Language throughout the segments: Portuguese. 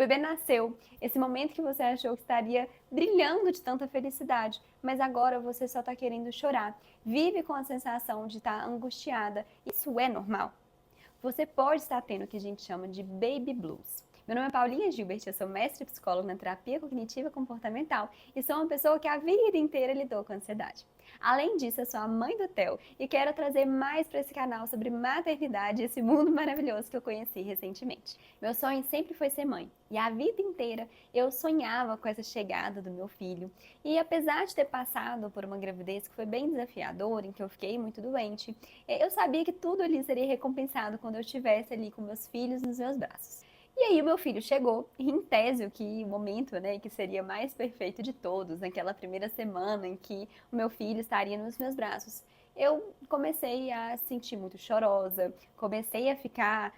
bebê nasceu, esse momento que você achou que estaria brilhando de tanta felicidade, mas agora você só está querendo chorar. Vive com a sensação de estar angustiada. Isso é normal? Você pode estar tendo o que a gente chama de baby blues. Meu nome é Paulinha Gilbert, eu sou mestre psicóloga na terapia cognitiva comportamental e sou uma pessoa que a vida inteira lidou com ansiedade. Além disso, eu sou a mãe do Theo e quero trazer mais para esse canal sobre maternidade e esse mundo maravilhoso que eu conheci recentemente. Meu sonho sempre foi ser mãe e a vida inteira eu sonhava com essa chegada do meu filho. E apesar de ter passado por uma gravidez que foi bem desafiadora, em que eu fiquei muito doente, eu sabia que tudo ali seria recompensado quando eu estivesse ali com meus filhos nos meus braços. E aí o meu filho chegou, e em tese o momento, né, que seria mais perfeito de todos, naquela primeira semana em que o meu filho estaria nos meus braços. Eu comecei a sentir muito chorosa, comecei a ficar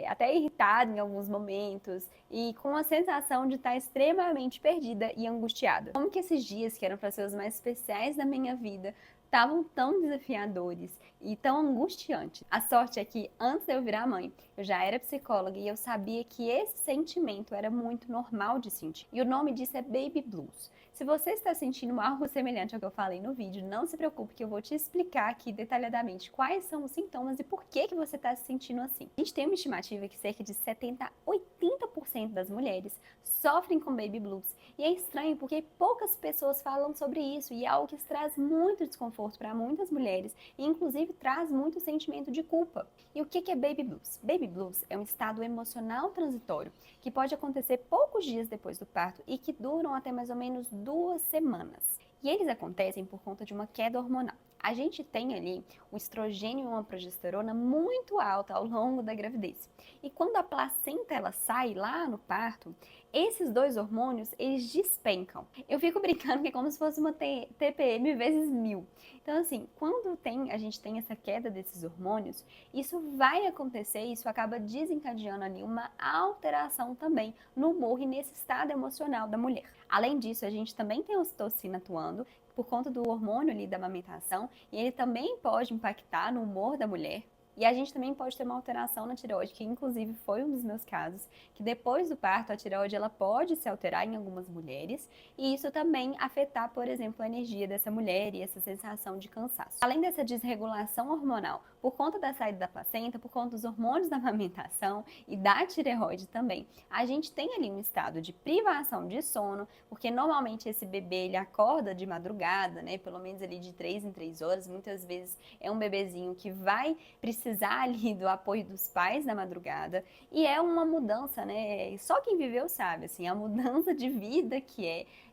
até irritada em alguns momentos e com a sensação de estar extremamente perdida e angustiada. Como que esses dias, que eram para ser os mais especiais da minha vida, estavam tão desafiadores e tão angustiantes. A sorte é que antes de eu virar mãe, eu já era psicóloga e eu sabia que esse sentimento era muito normal de sentir. E o nome disso é baby blues. Se você está sentindo algo semelhante ao que eu falei no vídeo, não se preocupe que eu vou te explicar aqui detalhadamente quais são os sintomas e por que você está se sentindo assim. A gente tem uma estimativa que cerca de 70 a 80% das mulheres sofrem com baby blues. E é estranho porque poucas pessoas falam sobre isso e é algo que traz muito desconforto para muitas mulheres e inclusive traz muito sentimento de culpa. E o que é baby blues? Baby blues é um estado emocional transitório que pode acontecer poucos dias depois do parto e que duram até mais ou menos 2 semanas. E eles acontecem por conta de uma queda hormonal. A gente tem ali o estrogênio e uma progesterona muito alta ao longo da gravidez. E quando a placenta ela sai lá no parto, esses dois hormônios eles despencam. Eu fico brincando que é como se fosse uma TPM vezes 1000. Então assim, quando a gente tem essa queda desses hormônios, isso vai acontecer, isso acaba desencadeando ali uma alteração também no humor e nesse estado emocional da mulher. Além disso, a gente também tem a ocitocina atuando por conta do hormônio ali da amamentação e ele também pode impactar no humor da mulher. E a gente também pode ter uma alteração na tireoide, que inclusive foi um dos meus casos, que depois do parto a tireoide ela pode se alterar em algumas mulheres e isso também afetar, por exemplo, a energia dessa mulher e essa sensação de cansaço. Além dessa desregulação hormonal, por conta da saída da placenta, por conta dos hormônios da amamentação e da tireoide também, a gente tem ali um estado de privação de sono, porque normalmente esse bebê ele acorda de madrugada, né, pelo menos ali de 3 em 3 horas, muitas vezes é um bebezinho que vai precisar ali do apoio dos pais na madrugada e é uma mudança, né? Só quem viveu sabe, assim, a mudança de vida que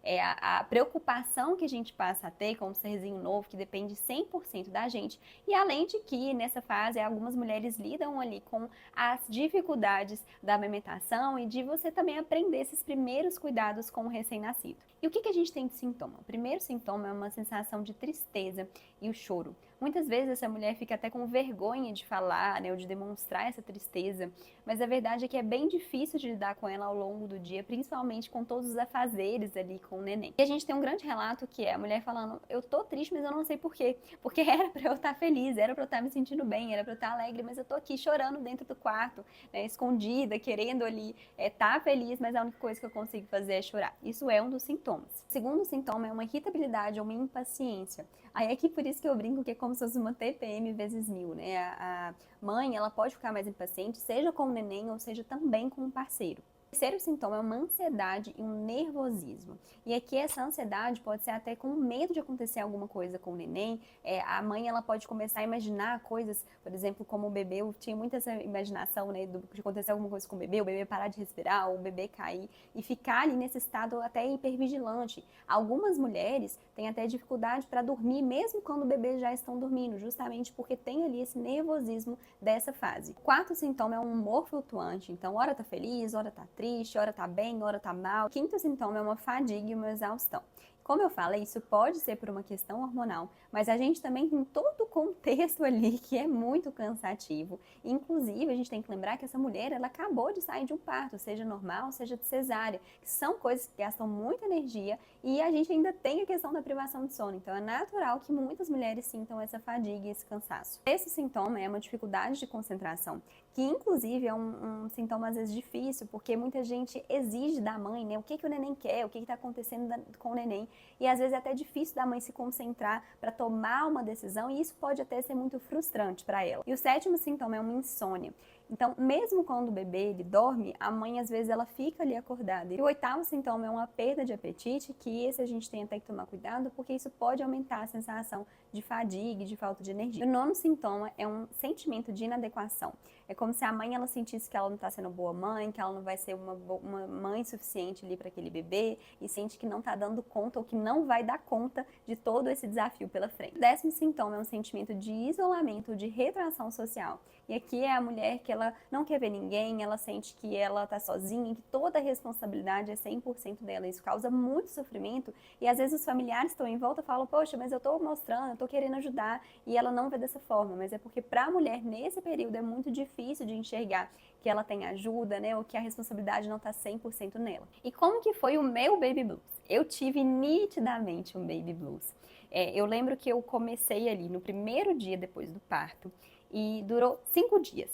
é a preocupação que a gente passa a ter com um serzinho novo que depende 100% da gente e além de que nessa fase algumas mulheres lidam ali com as dificuldades da amamentação e de você também aprender esses primeiros cuidados com o recém-nascido. E o que a gente tem de sintoma? O primeiro sintoma é uma sensação de tristeza e o choro. Muitas vezes essa mulher fica até com vergonha de falar, né, ou de demonstrar essa tristeza, mas a verdade é que é bem difícil de lidar com ela ao longo do dia, principalmente com todos os afazeres ali com o neném. E a gente tem um grande relato que é a mulher falando, eu tô triste, mas eu não sei por quê, porque era pra eu estar feliz, era pra eu estar me sentindo bem, era pra eu estar alegre, mas eu tô aqui chorando dentro do quarto, né, escondida, querendo ali tá feliz, mas a única coisa que eu consigo fazer é chorar. Isso é um dos sintomas. O segundo sintoma é uma irritabilidade ou uma impaciência. Aí aqui por isso que eu brinco que é como se fosse uma TPM vezes 1000, né? A mãe, ela pode ficar mais impaciente, seja com o neném ou seja também com o parceiro. O terceiro sintoma é uma ansiedade e um nervosismo. E aqui essa ansiedade pode ser até com medo de acontecer alguma coisa com o neném. A mãe ela pode começar a imaginar coisas, por exemplo, como o bebê, eu tinha muita essa imaginação, né, de acontecer alguma coisa com o bebê parar de respirar, ou o bebê cair e ficar ali nesse estado até hipervigilante. Algumas mulheres têm até dificuldade para dormir, mesmo quando o bebê já estão dormindo, justamente porque tem ali esse nervosismo dessa fase. O quarto sintoma é um humor flutuante, então hora tá feliz, hora tá triste, hora tá bem, hora tá mal. O quinto sintoma é uma fadiga e uma exaustão. Como eu falei, isso pode ser por uma questão hormonal, mas a gente também tem todo o contexto ali que é muito cansativo. Inclusive, a gente tem que lembrar que essa mulher, ela acabou de sair de um parto, seja normal, seja de cesárea, que são coisas que gastam muita energia e a gente ainda tem a questão da privação de sono. Então, é natural que muitas mulheres sintam essa fadiga e esse cansaço. Esse sintoma é uma dificuldade de concentração, que inclusive é um sintoma às vezes difícil, porque muita gente exige da mãe, né, o que o neném quer, o que está acontecendo com o neném, e às vezes é até difícil da mãe se concentrar para tomar uma decisão, e isso pode até ser muito frustrante para ela. E o sétimo sintoma é uma insônia. Então, mesmo quando o bebê ele dorme, a mãe às vezes ela fica ali acordada. E o oitavo sintoma é uma perda de apetite, que esse a gente tem até que tomar cuidado, porque isso pode aumentar a sensação de fadiga e de falta de energia. O nono sintoma é um sentimento de inadequação. É como se a mãe ela sentisse que ela não está sendo boa mãe, que ela não vai ser uma mãe suficiente ali para aquele bebê e sente que não está dando conta ou que não vai dar conta de todo esse desafio pela frente. O décimo sintoma é um sentimento de isolamento, de retração social. E aqui é a mulher que ela não quer ver ninguém, ela sente que ela está sozinha, que toda a responsabilidade é 100% dela. Isso causa muito sofrimento e às vezes os familiares estão em volta e falam, poxa, mas eu estou mostrando, eu estou querendo ajudar, e ela não vê dessa forma. Mas é porque para a mulher, nesse período, é muito difícil de enxergar que ela tem ajuda, né, ou que a responsabilidade não está 100% nela. E como que foi o meu baby blues? Eu tive nitidamente um baby blues. Eu lembro que eu comecei ali no primeiro dia depois do parto, e durou 5 dias.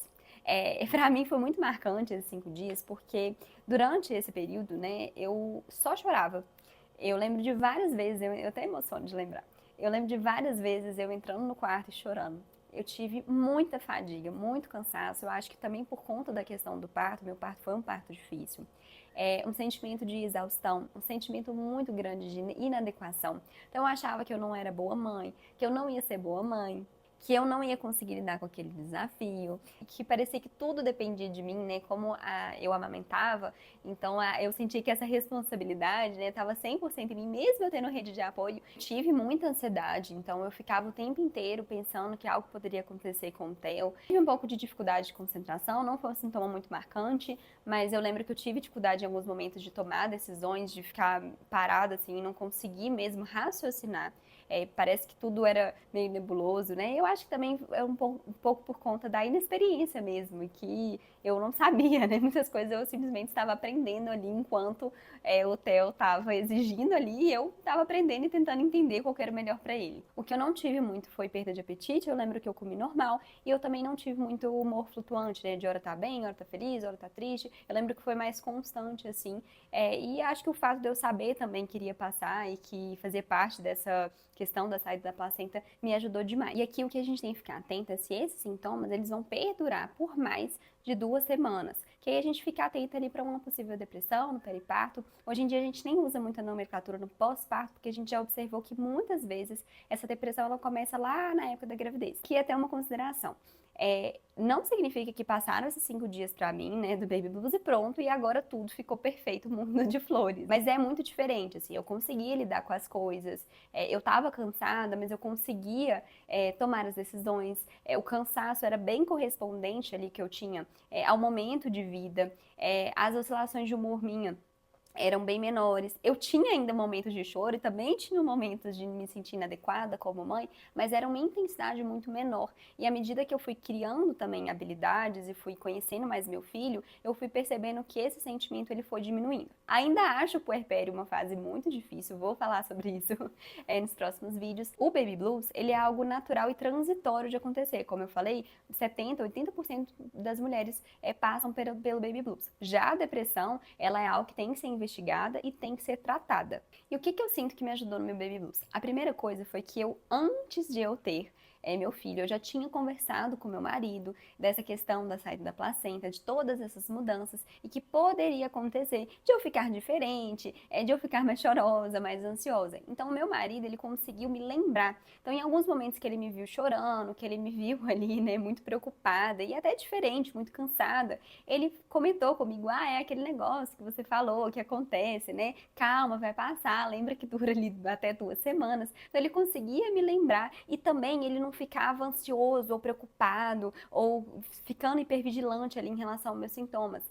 Para mim foi muito marcante esses 5 dias, porque durante esse período, né, eu só chorava. Eu lembro de várias vezes, eu até emociono de lembrar. Eu lembro de várias vezes eu entrando no quarto e chorando. Eu tive muita fadiga, muito cansaço. Eu acho que também por conta da questão do parto, meu parto foi um parto difícil. Um sentimento de exaustão, um sentimento muito grande de inadequação. Então eu achava que eu não era boa mãe, que eu não ia ser boa mãe, que eu não ia conseguir lidar com aquele desafio, que parecia que tudo dependia de mim, né? Como eu amamentava, então eu senti que essa responsabilidade, né, estava 100% em mim, mesmo eu tendo rede de apoio. Tive muita ansiedade, então eu ficava o tempo inteiro pensando que algo poderia acontecer com o Theo. Tive um pouco de dificuldade de concentração, não foi um sintoma muito marcante, mas eu lembro que eu tive dificuldade em alguns momentos de tomar decisões, de ficar parada assim, e não conseguir mesmo raciocinar. Parece que tudo era meio nebuloso, né? Eu acho que também é um pouco por conta da inexperiência mesmo, e que eu não sabia, né? Muitas coisas eu simplesmente estava aprendendo ali enquanto o Theo estava exigindo ali, e eu estava aprendendo e tentando entender qual que era o melhor para ele. O que eu não tive muito foi perda de apetite, eu lembro que eu comi normal, e eu também não tive muito humor flutuante, né? De hora tá bem, hora tá feliz, hora tá triste. Eu lembro que foi mais constante, assim. E acho que o fato de eu saber também que iria passar e que fazer parte dessa questão da saída da placenta me ajudou demais. E aqui o que a gente tem que ficar atenta é se esses sintomas eles vão perdurar por mais de 2 semanas. Que aí a gente fica atenta ali para uma possível depressão no periparto. Hoje em dia a gente nem usa muita nomenclatura no pós-parto, porque a gente já observou que muitas vezes essa depressão ela começa lá na época da gravidez, que é até uma consideração. Não significa que passaram esses 5 dias pra mim, né, do baby blues e pronto, e agora tudo ficou perfeito, mundo de flores. Mas é muito diferente, assim, eu conseguia lidar com as coisas, eu tava cansada, mas eu conseguia tomar as decisões, o cansaço era bem correspondente ali que eu tinha ao momento de vida, as oscilações de humor minha eram bem menores. Eu tinha ainda momentos de choro e também tinha momentos de me sentir inadequada como mãe, mas era uma intensidade muito menor. E à medida que eu fui criando também habilidades e fui conhecendo mais meu filho, eu fui percebendo que esse sentimento ele foi diminuindo. Ainda acho o puerpério uma fase muito difícil, vou falar sobre isso nos próximos vídeos. O baby blues, ele é algo natural e transitório de acontecer. Como eu falei, 70, 80% das mulheres passam pelo baby blues. Já a depressão, ela é algo que tem que ser investigada e tem que ser tratada. E o que eu sinto que me ajudou no meu baby blues? A primeira coisa foi que antes de eu ter meu filho, eu já tinha conversado com meu marido dessa questão da saída da placenta, de todas essas mudanças e que poderia acontecer de eu ficar diferente, de eu ficar mais chorosa, mais ansiosa. Então, o meu marido, ele conseguiu me lembrar. Então, em alguns momentos que ele me viu chorando, que ele me viu ali, né, muito preocupada e até diferente, muito cansada, ele comentou comigo, é aquele negócio que você falou, que acontece, né? Calma, vai passar, lembra que dura ali até 2 semanas. Então, ele conseguia me lembrar e também ele não ficava ansioso ou preocupado ou ficando hipervigilante ali em relação aos meus sintomas.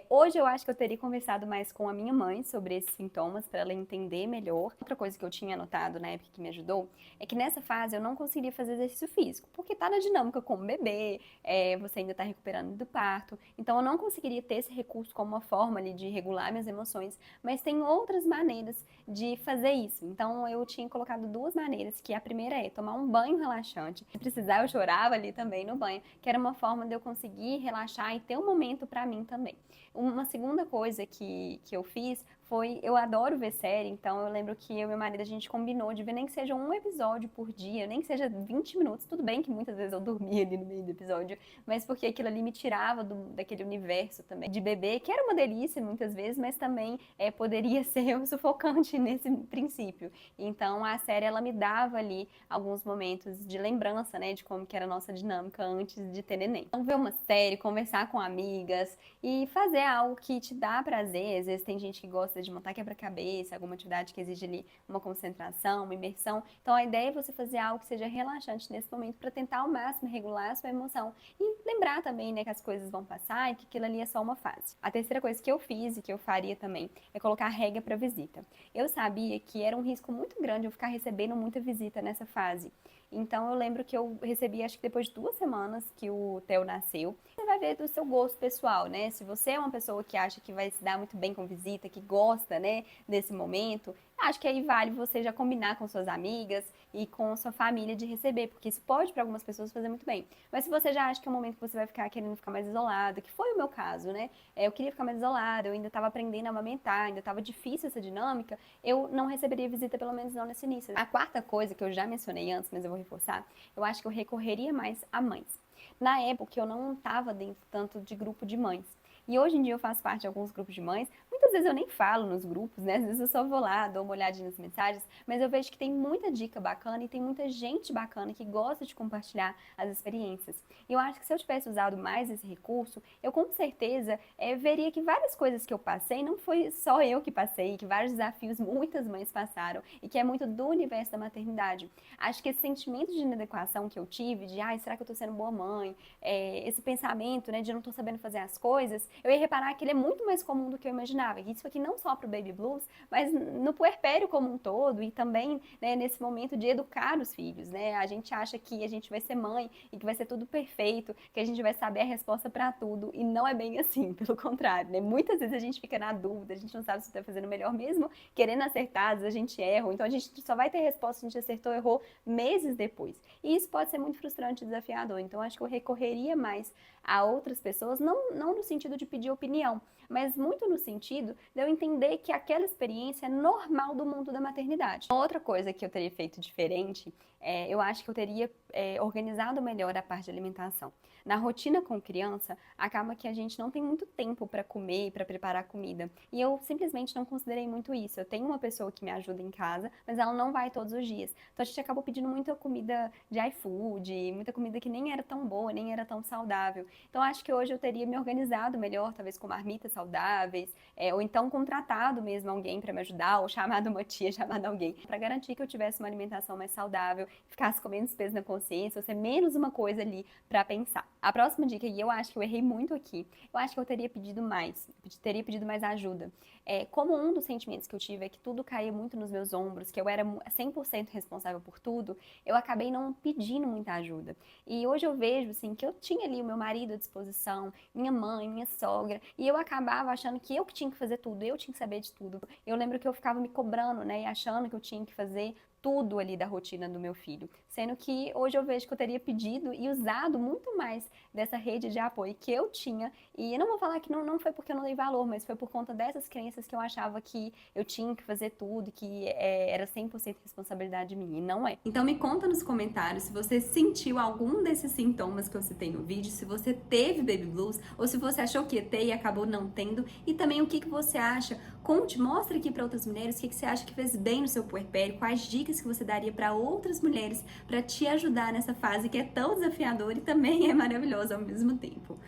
Hoje eu acho que eu teria conversado mais com a minha mãe sobre esses sintomas para ela entender melhor. Outra coisa que eu tinha notado na época que me ajudou é que nessa fase eu não conseguiria fazer exercício físico, porque tá na dinâmica como bebê, você ainda tá recuperando do parto, então eu não conseguiria ter esse recurso como uma forma ali de regular minhas emoções, mas tem outras maneiras de fazer isso. Então eu tinha colocado duas maneiras, que a primeira é tomar um banho relaxante. Se precisar, eu chorava ali também no banho, que era uma forma de eu conseguir relaxar e ter um momento pra mim também. Uma segunda coisa que eu fiz foi, eu adoro ver série, então eu lembro que eu e meu marido, a gente combinou de ver nem que seja um episódio por dia, nem que seja 20 minutos, tudo bem que muitas vezes eu dormia ali no meio do episódio, mas porque aquilo ali me tirava daquele universo também de bebê, que era uma delícia muitas vezes, mas também poderia ser um sufocante nesse princípio. Então a série, ela me dava ali alguns momentos de lembrança, né, de como que era a nossa dinâmica antes de ter neném. Então ver uma série, conversar com amigas e fazer algo que te dá prazer, às vezes tem gente que gosta de montar quebra-cabeça, alguma atividade que exige ali uma concentração, uma imersão. Então a ideia é você fazer algo que seja relaxante nesse momento para tentar ao máximo regular a sua emoção e lembrar também, né, que as coisas vão passar e que aquilo ali é só uma fase. A terceira coisa que eu fiz e que eu faria também é colocar regra para visita. Eu sabia que era um risco muito grande eu ficar recebendo muita visita nessa fase. Então eu lembro que eu recebi, acho que depois de 2 semanas que o Theo nasceu. Você vai ver do seu gosto pessoal, né? Se você é uma pessoa que acha que vai se dar muito bem com visita, que gosta, né, desse momento, acho que aí vale você já combinar com suas amigas e com sua família de receber, porque isso pode para algumas pessoas fazer muito bem. Mas se você já acha que é um momento que você vai ficar querendo ficar mais isolado, que foi o meu caso, né? Eu queria ficar mais isolada, eu ainda estava aprendendo a amamentar, ainda estava difícil essa dinâmica, eu não receberia visita, pelo menos não nesse início. A quarta coisa que eu já mencionei antes, mas eu vou reforçar, eu acho que eu recorreria mais a mães. Na época eu não estava dentro tanto de grupo de mães. E hoje em dia eu faço parte de alguns grupos de mães. Muitas vezes eu nem falo nos grupos, né? Às vezes eu só vou lá, dou uma olhadinha nas mensagens, mas eu vejo que tem muita dica bacana e tem muita gente bacana que gosta de compartilhar as experiências. E eu acho que se eu tivesse usado mais esse recurso, eu com certeza veria que várias coisas que eu passei, não foi só eu que passei, que vários desafios muitas mães passaram e que é muito do universo da maternidade. Acho que esse sentimento de inadequação que eu tive, de ai, será que eu tô sendo boa mãe? Esse pensamento, né, de não tô sabendo fazer as coisas, eu ia reparar que ele é muito mais comum do que eu imaginava. Isso aqui não só para o baby blues, mas no puerpério como um todo e também, né, nesse momento de educar os filhos, né? A gente acha que a gente vai ser mãe e que vai ser tudo perfeito, que a gente vai saber a resposta para tudo e não é bem assim, pelo contrário, né? Muitas vezes a gente fica na dúvida, a gente não sabe se está fazendo melhor mesmo, querendo acertar, às vezes a gente erra, então a gente só vai ter resposta se a gente acertou ou errou meses depois. E isso pode ser muito frustrante e desafiador. Então acho que eu recorreria mais a outras pessoas, não no sentido de pedir opinião, mas muito no sentido de eu entender que aquela experiência é normal do mundo da maternidade. Outra coisa que eu teria feito diferente, eu acho que eu teria organizado melhor a parte de alimentação. Na rotina com criança, acaba que a gente não tem muito tempo para comer e para preparar comida. E eu simplesmente não considerei muito isso. Eu tenho uma pessoa que me ajuda em casa, mas ela não vai todos os dias. Então a gente acabou pedindo muita comida de iFood, muita comida que nem era tão boa, nem era tão saudável. Então acho que hoje eu teria me organizado melhor, talvez com marmitas saudáveis, ou então contratado mesmo alguém para me ajudar, ou chamado uma tia, chamado alguém, para garantir que eu tivesse uma alimentação mais saudável, ficasse com menos peso na consciência, ou ser menos uma coisa ali para pensar. A próxima dica, e eu acho que eu errei muito aqui, eu acho que eu teria pedido mais ajuda. Como um dos sentimentos que eu tive é que tudo caía muito nos meus ombros, que eu era 100% responsável por tudo, eu acabei não pedindo muita ajuda. E hoje eu vejo, assim, que eu tinha ali o meu marido à disposição, minha mãe, minha sogra, e eu acabava achando que eu que tinha que fazer tudo, eu tinha que saber de tudo. Eu lembro que eu ficava me cobrando, né, e achando que eu tinha que fazer tudo ali da rotina do meu filho, sendo que hoje eu vejo que eu teria pedido e usado muito mais dessa rede de apoio que eu tinha, e eu não vou falar que não foi porque eu não dei valor, mas foi por conta dessas crenças que eu achava que eu tinha que fazer tudo, que era 100% responsabilidade minha, e não é. Então me conta nos comentários se você sentiu algum desses sintomas que eu citei no vídeo, se você teve baby blues, ou se você achou que ia ter e acabou não tendo, e também o que você acha. Conte, mostre aqui para outras mulheres o que você acha que fez bem no seu puerpério, quais dicas que você daria para outras mulheres para te ajudar nessa fase que é tão desafiadora e também é maravilhosa ao mesmo tempo.